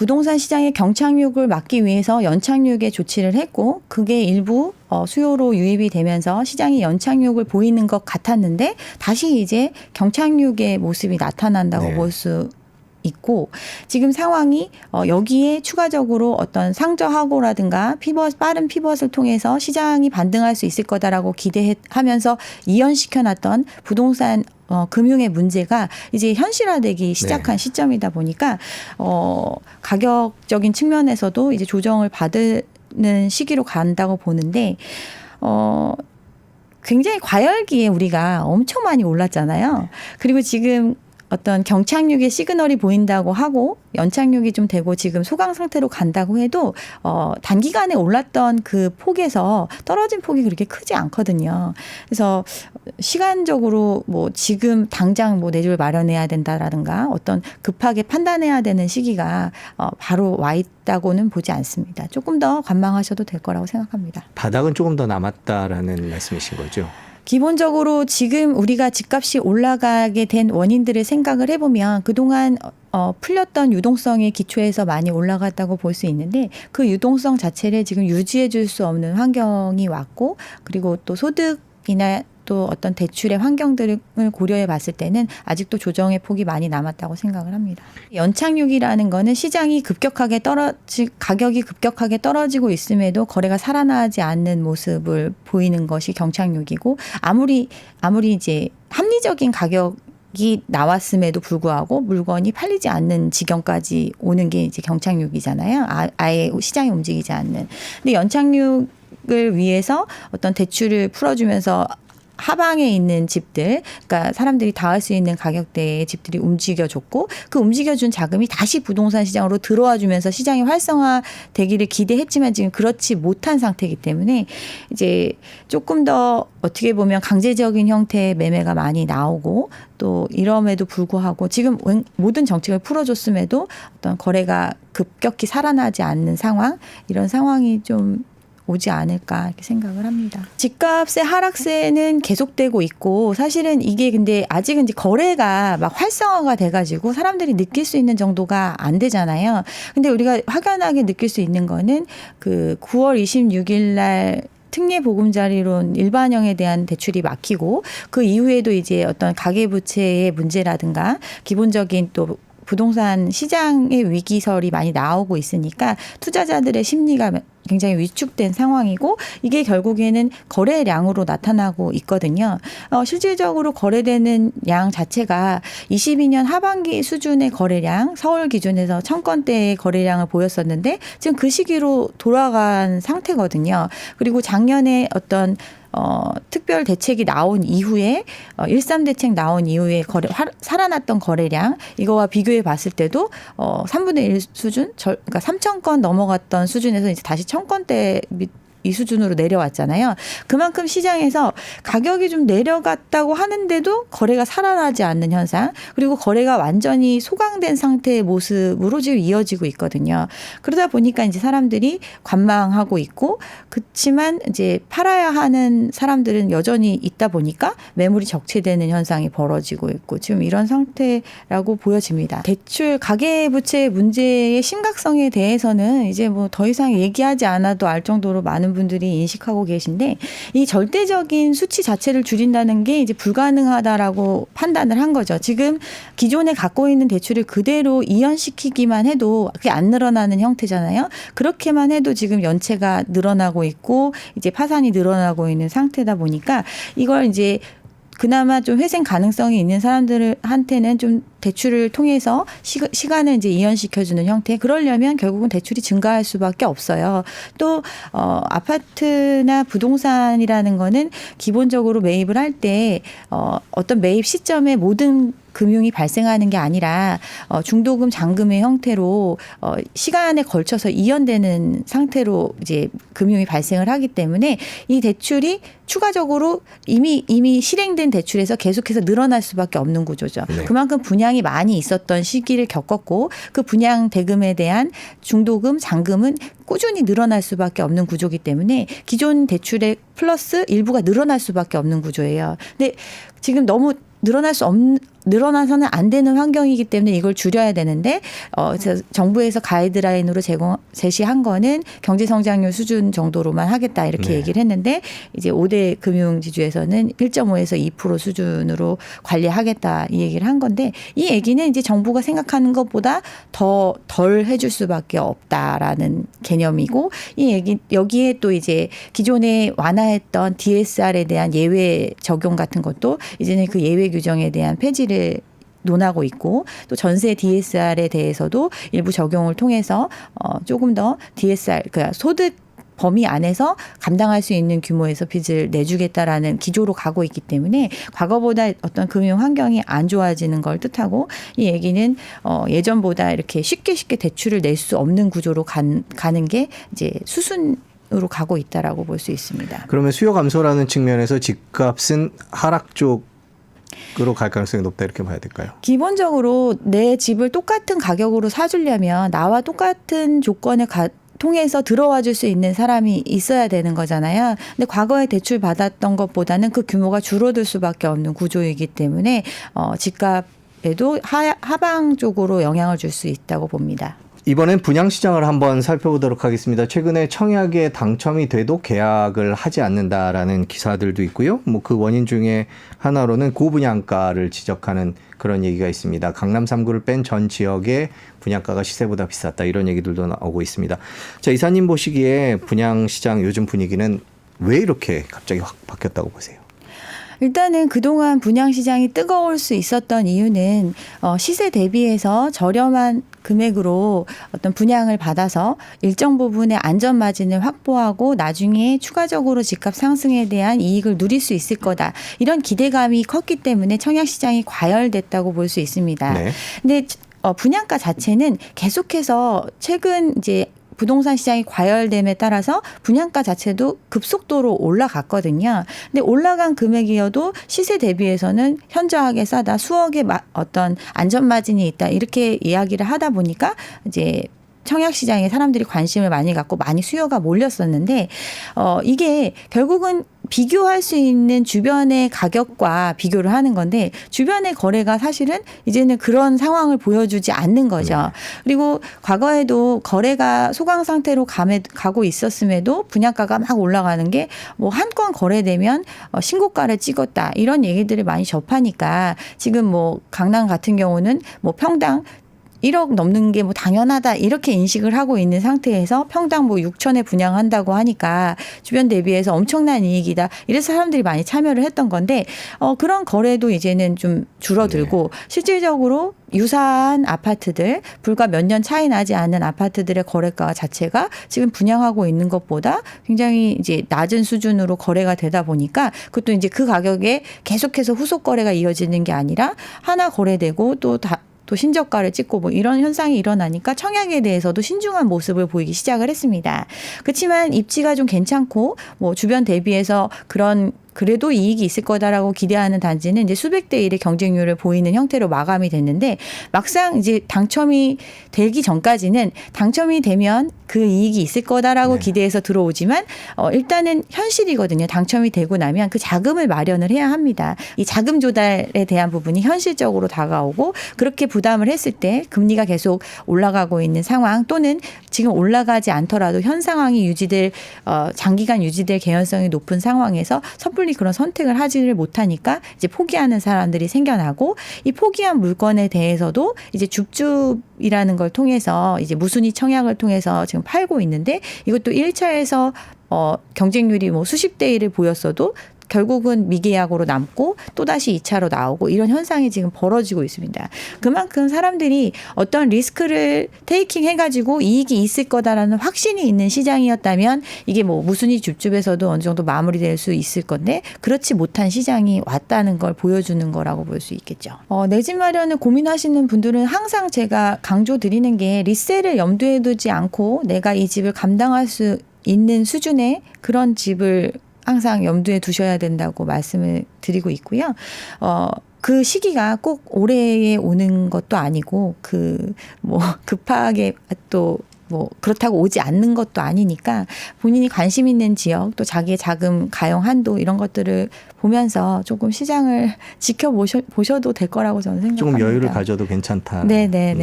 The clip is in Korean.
부동산 시장의 경착륙을 막기 위해서 연착륙의 조치를 했고 그게 일부 수요로 유입이 되면서 시장이 연착륙을 보이는 것 같았는데 다시 이제 경착륙의 모습이 나타난다고 볼 수 있고 지금 상황이 여기에 추가적으로 어떤 상저하고라든가 빠른 피벗을 통해서 시장이 반등할 수 있을 거다라고 기대하면서 이연시켜놨던 부동산 금융의 문제가 이제 현실화되기 시작한 시점이다 보니까 가격적인 측면에서도 이제 조정을 받는 시기로 간다고 보는데 굉장히 과열기에 우리가 엄청 많이 올랐잖아요. 그리고 지금 어떤 경착륙의 시그널이 보인다고 하고 연착륙이 좀 되고 지금 소강 상태로 간다고 해도 단기간에 올랐던 그 폭에서 떨어진 폭이 그렇게 크지 않거든요. 그래서 시간적으로 뭐 지금 당장 뭐 내 집 마련해야 된다라든가 어떤 급하게 판단해야 되는 시기가 바로 와 있다고는 보지 않습니다. 조금 더 관망하셔도 될 거라고 생각합니다. 바닥은 조금 더 남았다라는 말씀이신 거죠? 기본적으로 지금 우리가 집값이 올라가게 된 원인들을 생각을 해보면 그동안 풀렸던 유동성의 기초에서 많이 올라갔다고 볼 수 있는데 그 유동성 자체를 지금 유지해 줄 수 없는 환경이 왔고 그리고 또 소득이나 또 어떤 대출의 환경들을 고려해 봤을 때는 아직도 조정의 폭이 많이 남았다고 생각을 합니다. 연착륙이라는 거는 시장이 가격이 급격하게 떨어지고 있음에도 거래가 살아나지 않는 모습을 보이는 것이 경착륙이고 아무리 이제 합리적인 가격이 나왔음에도 불구하고 물건이 팔리지 않는 지경까지 오는 게 이제 경착륙이잖아요. 아예 시장이 움직이지 않는. 근데 연착륙을 위해서 어떤 대출을 풀어주면서 하방에 있는 집들, 그러니까 사람들이 닿을 수 있는 가격대의 집들이 움직여줬고 그 움직여준 자금이 다시 부동산 시장으로 들어와 주면서 시장이 활성화되기를 기대했지만 지금 그렇지 못한 상태이기 때문에 이제 조금 더 어떻게 보면 강제적인 형태의 매매가 많이 나오고 또 이럼에도 불구하고 지금 모든 정책을 풀어줬음에도 어떤 거래가 급격히 살아나지 않는 상황, 이런 상황이 좀 오지 않을까 이렇게 생각을 합니다. 집값의 하락세는 계속되고 있고 사실은 이게 근데 아직은 이제 거래가 막 활성화가 돼가지고 사람들이 느낄 수 있는 정도가 안 되잖아요. 근데 우리가 확연하게 느낄 수 있는 거는 그 9월 26일 날 특례보금자리론 일반형에 대한 대출이 막히고 그 이후에도 이제 어떤 가계부채의 문제라든가 기본적인 또 부동산 시장의 위기설이 많이 나오고 있으니까 투자자들의 심리가 굉장히 위축된 상황이고 이게 결국에는 거래량으로 나타나고 있거든요. 실질적으로 거래되는 양 자체가 22년 하반기 수준의 거래량, 서울 기준에서 1000건대의 거래량을 보였었는데 지금 그 시기로 돌아간 상태거든요. 그리고 작년에 어떤 특별 대책이 나온 이후에 13 대책 나온 이후에 살아났던 거래량 이거와 비교해 봤을 때도 3분의 1 수준 그러니까 3,000건 넘어갔던 수준에서 이제 다시 1,000건대 이 수준으로 내려왔잖아요. 그만큼 시장에서 가격이 좀 내려갔다고 하는데도 거래가 살아나지 않는 현상, 그리고 거래가 완전히 소강된 상태의 모습으로 지금 이어지고 있거든요. 그러다 보니까 이제 사람들이 관망하고 있고, 그렇지만 이제 팔아야 하는 사람들은 여전히 있다 보니까 매물이 적체되는 현상이 벌어지고 있고 지금 이런 상태라고 보여집니다. 대출 가계부채 문제의 심각성에 대해서는 이제 뭐 더 이상 얘기하지 않아도 알 정도로 많은 분들이 인식하고 계신데 이 절대적인 수치 자체를 줄인다는 게 이제 불가능하다라고 판단을 한 거죠. 지금 기존에 갖고 있는 대출을 그대로 이연시키기만 해도 그게 안 늘어나는 형태잖아요. 그렇게만 해도 지금 연체가 늘어나고 있고 이제 파산이 늘어나고 있는 상태다 보니까 이걸 이제 그나마 좀 회생 가능성이 있는 사람들한테는 좀 대출을 통해서 시간을 이제 이연시켜주는 형태. 그러려면 결국은 대출이 증가할 수밖에 없어요. 또 아파트나 부동산이라는 거는 기본적으로 매입을 할 때 어떤 매입 시점에 모든 금융이 발생하는 게 아니라 중도금, 잔금의 형태로 시간에 걸쳐서 이연되는 상태로 이제 금융이 발생을 하기 때문에 이 대출이 추가적으로 이미 실행된 대출에서 계속해서 늘어날 수밖에 없는 구조죠. 네. 그만큼 분양이 많이 있었던 시기를 겪었고 그 분양 대금에 대한 중도금, 잔금은 꾸준히 늘어날 수밖에 없는 구조이기 때문에 기존 대출의 플러스 일부가 늘어날 수밖에 없는 구조예요. 근데 지금 너무 늘어날 수 늘어나서는 안 되는 환경이기 때문에 이걸 줄여야 되는데 그래서 정부에서 가이드라인으로 제시한 거는 경제 성장률 수준 정도로만 하겠다 이렇게 네. 얘기를 했는데 이제 5대 금융지주에서는 1.5에서 2% 수준으로 관리하겠다 이 얘기를 한 건데 이 얘기는 이제 정부가 생각하는 것보다 더 덜 해줄 수밖에 없다라는 개념이고 이 얘기 여기에 또 이제 기존에 완화했던 DSR에 대한 예외 적용 같은 것도 이제는 그 예외 규정에 대한 폐지를 논하고 있고 또 전세 DSR에 대해서도 일부 적용을 통해서 조금 더 DSR 그러니까 소득 범위 안에서 감당할 수 있는 규모에서 빚을 내주겠다라는 기조로 가고 있기 때문에 과거보다 어떤 금융 환경이 안 좋아지는 걸 뜻하고 이 얘기는 예전보다 이렇게 쉽게 대출을 낼 수 없는 구조로 가는 게 이제 수순으로 가고 있다라고 볼 수 있습니다. 그러면 수요 감소라는 측면에서 집값은 하락 쪽으로 갈 가능성이 높다 이렇게 봐야 될까요? 기본적으로 내 집을 똑같은 가격으로 사주려면 나와 똑같은 조건을 통해서 들어와 줄 수 있는 사람이 있어야 되는 거잖아요. 근데 과거에 대출 받았던 것보다는 그 규모가 줄어들 수밖에 없는 구조이기 때문에 집값에도 하방 쪽으로 영향을 줄 수 있다고 봅니다. 이번엔 분양시장을 한번 살펴보도록 하겠습니다. 최근에 청약에 당첨이 돼도 계약을 하지 않는다라는 기사들도 있고요. 뭐 그 원인 중에 하나로는 고분양가를 지적하는 그런 얘기가 있습니다. 강남 3구를 뺀 전 지역의 분양가가 시세보다 비쌌다 이런 얘기들도 나오고 있습니다. 자, 이사님 보시기에 분양시장 요즘 분위기는 왜 이렇게 갑자기 확 바뀌었다고 보세요? 일단은 그동안 분양시장이 뜨거울 수 있었던 이유는 시세 대비해서 저렴한 금액으로 어떤 분양을 받아서 일정 부분의 안전 마진을 확보하고 나중에 추가적으로 집값 상승에 대한 이익을 누릴 수 있을 거다. 이런 기대감이 컸기 때문에 청약시장이 과열됐다고 볼 수 있습니다. 네. 근데 분양가 자체는 계속해서 최근 이제 부동산 시장이 과열됨에 따라서 분양가 자체도 급속도로 올라갔거든요. 근데 올라간 금액이어도 시세 대비해서는 현저하게 싸다. 수억의 어떤 안전 마진이 있다. 이렇게 이야기를 하다 보니까 이제 청약 시장에 사람들이 관심을 많이 갖고 많이 수요가 몰렸었는데 이게 결국은 비교할 수 있는 주변의 가격과 비교를 하는 건데 주변의 거래가 사실은 이제는 그런 상황을 보여주지 않는 거죠. 그리고 과거에도 거래가 소강 상태로 가고 있었음에도 분양가가 막 올라가는 게 뭐 한 건 거래되면 신고가를 찍었다 이런 얘기들을 많이 접하니까 지금 뭐 강남 같은 경우는 뭐 평당 1억 넘는 게 뭐 당연하다 이렇게 인식을 하고 있는 상태에서 평당 뭐 6천에 분양한다고 하니까 주변 대비해서 엄청난 이익이다. 이래서 사람들이 많이 참여를 했던 건데 그런 거래도 이제는 좀 줄어들고 네. 실질적으로 유사한 아파트들 불과 몇 년 차이 나지 않는 아파트들의 거래가 자체가 지금 분양하고 있는 것보다 굉장히 이제 낮은 수준으로 거래가 되다 보니까 그것도 이제 그 가격에 계속해서 후속 거래가 이어지는 게 아니라 하나 거래되고 또 신저가를 찍고 뭐 이런 현상이 일어나니까 청약에 대해서도 신중한 모습을 보이기 시작을 했습니다. 그렇지만 입지가 좀 괜찮고 뭐 주변 대비해서 그래도 이익이 있을 거다라고 기대하는 단지는 이제 수백 대 1의 경쟁률을 보이는 형태로 마감이 됐는데 막상 이제 당첨이 되기 전까지는 당첨이 되면 그 이익이 있을 거다라고 기대해서 들어오지만 일단은 현실이거든요. 당첨이 되고 나면 그 자금을 마련을 해야 합니다. 이 자금 조달에 대한 부분이 현실적으로 다가오고 그렇게 부담을 했을 때 금리가 계속 올라가고 있는 상황 또는 지금 올라가지 않더라도 현 상황이 장기간 유지될 개연성이 높은 상황에서 섣불리 그런 선택을 하지를 못하니까 이제 포기하는 사람들이 생겨나고 이 포기한 물건에 대해서도 이제 줍줍이라는 걸 통해서 이제 무순위 청약을 통해서 지금 팔고 있는데 이것도 1차에서 경쟁률이 뭐 수십 대 1을 보였어도 결국은 미계약으로 남고 또다시 2차로 나오고 이런 현상이 지금 벌어지고 있습니다. 그만큼 사람들이 어떤 리스크를 테이킹 해가지고 이익이 있을 거다라는 확신이 있는 시장이었다면 이게 뭐 무순위 줍줍에서도 어느 정도 마무리될 수 있을 건데 그렇지 못한 시장이 왔다는 걸 보여주는 거라고 볼 수 있겠죠. 내 집 마련을 고민하시는 분들은 항상 제가 강조드리는 게 리셀을 염두에 두지 않고 내가 이 집을 감당할 수 있는 수준의 그런 집을 항상 염두에 두셔야 된다고 말씀을 드리고 있고요. 그 시기가 꼭 올해에 오는 것도 아니고 급하게 또 뭐 그렇다고 오지 않는 것도 아니니까 본인이 관심 있는 지역 또 자기의 자금 가용 한도 이런 것들을 보면서 조금 시장을 지켜보셔도 될 거라고 저는 생각합니다. 조금 여유를 가져도 괜찮다. 네네네.